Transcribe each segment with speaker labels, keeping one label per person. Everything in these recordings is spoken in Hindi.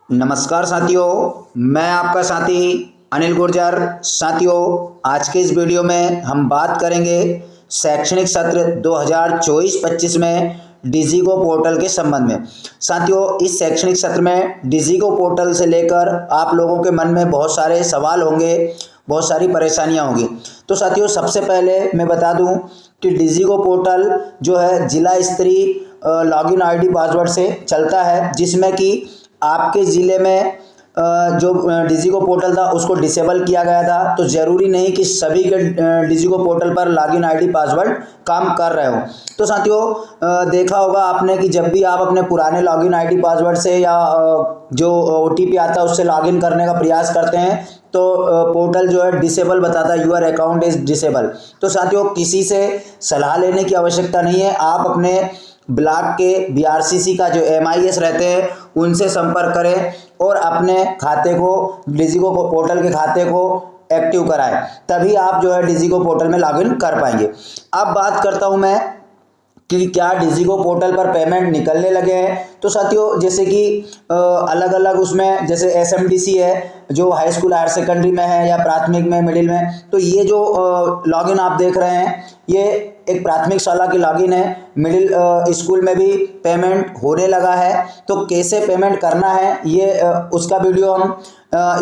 Speaker 1: नमस्कार साथियों, मैं आपका साथी अनिल गुर्जर। साथियों, आज के इस वीडियो में हम बात करेंगे शैक्षणिक सत्र 2024-25 में डिजिगो पोर्टल के संबंध में। साथियों, इस शैक्षणिक सत्र में डिजिगो पोर्टल से लेकर आप लोगों के मन में बहुत सारे सवाल होंगे, बहुत सारी परेशानियां होंगी। तो साथियों, सबसे पहले मैं बता दूं कि डिजिगो पोर्टल जो है जिला स्तरीय लॉगिन आईडी पासवर्ड से चलता है, जिसमें कि आपके ज़िले में जो डिजिगो पोर्टल था उसको डिसेबल किया गया था। तो ज़रूरी नहीं कि सभी के डिजिगो पोर्टल पर लॉगिन आईडी पासवर्ड काम कर रहे हो। तो साथियों, देखा होगा आपने कि जब भी आप अपने पुराने लॉगिन आईडी पासवर्ड से या जो ओटीपी आता है उससे लॉगिन करने का प्रयास करते हैं तो पोर्टल जो है डिसेबल बताता है, यूर अकाउंट इज डिसेबल। तो साथियों, किसी से सलाह लेने की आवश्यकता नहीं है। आप अपने ब्लॉक के बीआरसीसी का जो एमआईएस रहते हैं उनसे संपर्क करें और अपने खाते को डिजिगो पोर्टल के खाते को एक्टिव कराएं, तभी आप जो है डिजिगो पोर्टल में लॉगिन कर पाएंगे। अब बात करता हूं मैं कि क्या डिजिगो पोर्टल पर पेमेंट निकलने लगे हैं। तो साथियों, जैसे कि अलग अलग उसमें जैसे एसएमडीसी है जो हाई स्कूल हायर सेकेंडरी में है या प्राथमिक में, मिडिल में, तो ये जो लॉगिन आप देख रहे हैं ये एक प्राथमिक शाला की लॉगिन है। मिडिल स्कूल में भी पेमेंट होने लगा है। तो कैसे पेमेंट करना है ये उसका वीडियो हम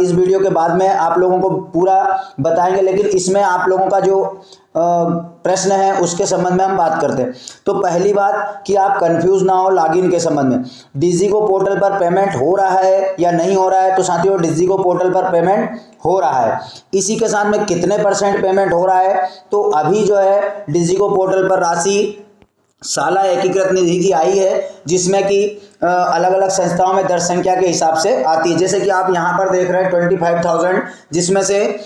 Speaker 1: इस वीडियो के बाद में आप लोगों को पूरा बताएंगे, लेकिन इसमें आप लोगों का जो प्रश्न है उसके संबंध में हम बात करते हैं। तो पहली बात कि आप कंफ्यूज ना हो लॉगिन के संबंध में। डिजिगो पोर्टल पर पेमेंट हो रहा है या नहीं हो रहा है। तो साथियों, डिजिगो पोर्टल पर पेमेंट हो रहा है। इसी के साथ में कितने % पेमेंट हो रहा है, तो अभी जो है डिजिगो पोर्टल पर राशि शाला एकीकृत निधि की आई है, जिसमें कि अलग अलग संस्थाओं में दर्ज संख्या के हिसाब से आती है। जैसे कि आप यहाँ पर देख रहे हैं 25,000, जिसमें से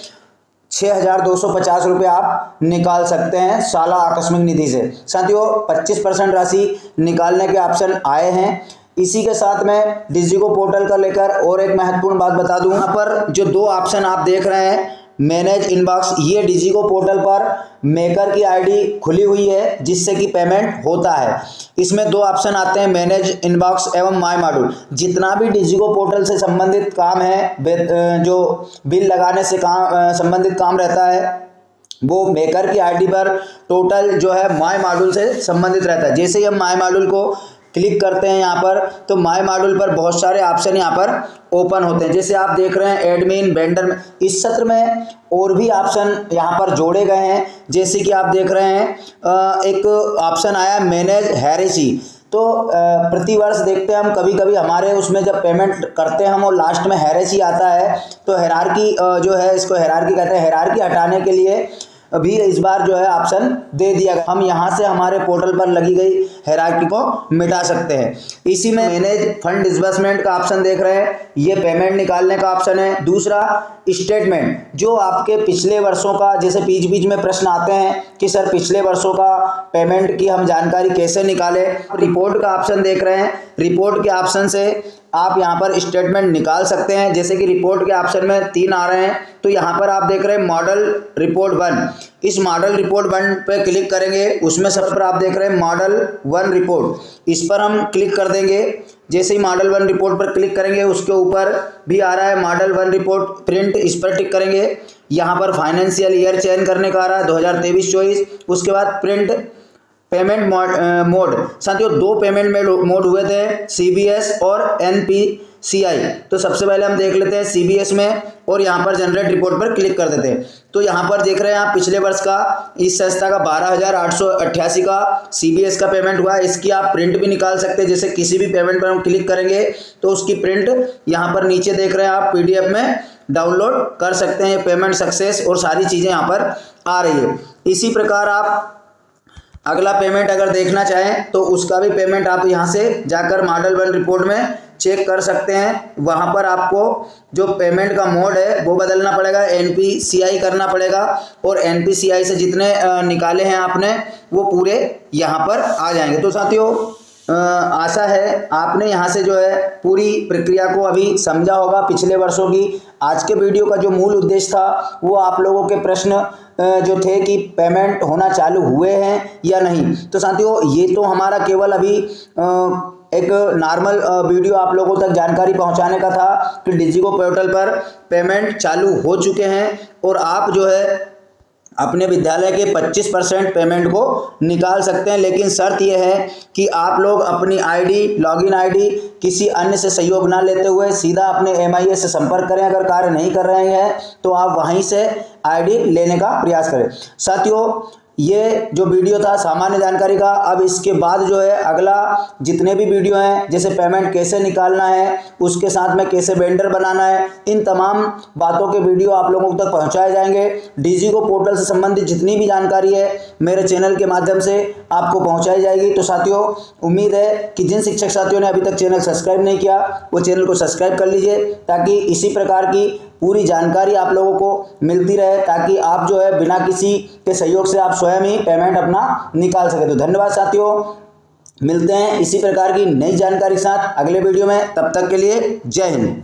Speaker 1: 6,250 रुपये आप निकाल सकते हैं शाला आकस्मिक निधि से। साथियों, 25% राशि निकालने के ऑप्शन आए हैं। इसी के साथ में डिजिगो पोर्टल का लेकर और एक महत्वपूर्ण बात बता दूं, यहाँ पर जो 2 ऑप्शन आप देख रहे हैं, मैनेज इनबॉक्स, ये डिजिगो पोर्टल पर मेकर की आईडी खुली हुई है जिससे कि पेमेंट होता है। इसमें 2 ऑप्शन आते हैं, मैनेज इनबॉक्स एवं माय मॉड्यूल। जितना भी डिजिगो पोर्टल से संबंधित काम है, जो बिल लगाने से संबंधित काम रहता है, वो मेकर की आईडी पर टोटल जो है माय मॉड्यूल से संबंधित रहता है। जैसे ही हम माय मॉड्यूल को क्लिक करते हैं यहाँ पर, तो माय मॉड्यूल पर बहुत सारे ऑप्शन यहाँ पर ओपन होते हैं। जैसे आप देख रहे हैं एडमिन, वेंडर। इस सत्र में और भी ऑप्शन यहाँ पर जोड़े गए हैं। जैसे कि आप देख रहे हैं एक ऑप्शन आया मैनेज हेरेसी। तो प्रतिवर्ष देखते हैं हम, कभी कभी हमारे उसमें जब पेमेंट करते हैं हम और लास्ट में हेरेसी आता है, तो हेरारकी जो है, इसको हेरारकी कहते हैं। हेरारकी हटाने के लिए अभी इस बार जो है ऑप्शन दे दिया गया, हम यहाँ से हमारे पोर्टल पर लगी गई हेरारकी को मिटा सकते हैं। इसी में मैनेज फंड डिसबर्समेंट का ऑप्शन देख रहे हैं, ये पेमेंट निकालने का ऑप्शन है। दूसरा स्टेटमेंट, जो आपके पिछले वर्षों का, जैसे बीच बीच में प्रश्न आते हैं कि सर पिछले वर्षों का पेमेंट की हम जानकारी कैसे निकालें। रिपोर्ट का ऑप्शन देख रहे हैं, रिपोर्ट के ऑप्शन से आप यहाँ पर स्टेटमेंट निकाल सकते हैं। जैसे कि रिपोर्ट के ऑप्शन में 3 आ रहे हैं, तो यहाँ पर आप देख रहे हैं मॉडल रिपोर्ट 1। इस मॉडल रिपोर्ट 1 पे क्लिक करेंगे, उसमें सब पर आप देख रहे हैं मॉडल 1 रिपोर्ट, इस पर हम क्लिक कर देंगे। जैसे ही मॉडल 1 रिपोर्ट पर क्लिक करेंगे, उसके ऊपर भी आ रहा है मॉडल 1 रिपोर्ट प्रिंट, इस पर टिक करेंगे। यहाँ पर फाइनेंशियल ईयर चयन करने का आ रहा है 2023-24। उसके बाद प्रिंट पेमेंट मोड। साथियों, 2 पेमेंट मोड हुए थे, सीबीएस और एनपीसीआई। तो सबसे पहले हम देख लेते हैं सीबीएस में, और यहाँ पर जनरेट रिपोर्ट पर क्लिक कर देते हैं। तो यहाँ पर देख रहे हैं आप पिछले वर्ष का इस संस्था का 12,888 का सीबीएस का पेमेंट हुआ है। इसकी आप प्रिंट भी निकाल सकते हैं। जैसे किसी भी पेमेंट पर हम क्लिक करेंगे तो उसकी प्रिंट यहाँ पर नीचे देख रहे हैं आप पीडीएफ में डाउनलोड कर सकते हैं। पेमेंट सक्सेस और सारी चीज़ें यहाँ पर आ रही है। इसी प्रकार आप अगला पेमेंट अगर देखना चाहें तो उसका भी पेमेंट आप यहाँ से जाकर मॉडल 1 रिपोर्ट में चेक कर सकते हैं। वहाँ पर आपको जो पेमेंट का मोड है वो बदलना पड़ेगा, एनपीसीआई करना पड़ेगा, और एनपीसीआई से जितने निकाले हैं आपने वो पूरे यहाँ पर आ जाएंगे। तो साथियों, आशा है आपने यहाँ से जो है पूरी प्रक्रिया को अभी समझा होगा पिछले वर्षों की। आज के वीडियो का जो मूल उद्देश्य था वो आप लोगों के प्रश्न जो थे कि पेमेंट होना चालू हुए हैं या नहीं। तो साथियों, ये तो हमारा केवल अभी एक नॉर्मल वीडियो आप लोगों तक जानकारी पहुंचाने का था कि डिजिको पोर्टल पर पेमेंट चालू हो चुके हैं और आप जो है अपने विद्यालय के 25% पेमेंट को निकाल सकते हैं। लेकिन शर्त यह है कि आप लोग अपनी आईडी, लॉगिन आईडी किसी अन्य से सहयोग ना लेते हुए सीधा अपने MIS से संपर्क करें। अगर कार्य नहीं कर रहे हैं तो आप वहीं से आईडी लेने का प्रयास करें। साथियों, ये जो वीडियो था सामान्य जानकारी का, अब इसके बाद जो है अगला जितने भी वीडियो हैं, जैसे पेमेंट कैसे निकालना है, उसके साथ में कैसे वेंडर बनाना है, इन तमाम बातों के वीडियो आप लोगों तक पहुंचाए जाएंगे। डिजिको पोर्टल से संबंधित जितनी भी जानकारी है मेरे चैनल के माध्यम से आपको पहुंचाई जाएगी। तो साथियों, उम्मीद है कि जिन शिक्षक साथियों ने अभी तक चैनल सब्सक्राइब नहीं किया वो चैनल को सब्सक्राइब कर लीजिए, ताकि इसी प्रकार की पूरी जानकारी आप लोगों को मिलती रहे, ताकि आप जो है बिना किसी के सहयोग से आप स्वयं ही पेमेंट अपना निकाल सके। तो धन्यवाद साथियों, मिलते हैं इसी प्रकार की नई जानकारी के साथ अगले वीडियो में। तब तक के लिए जय हिंद।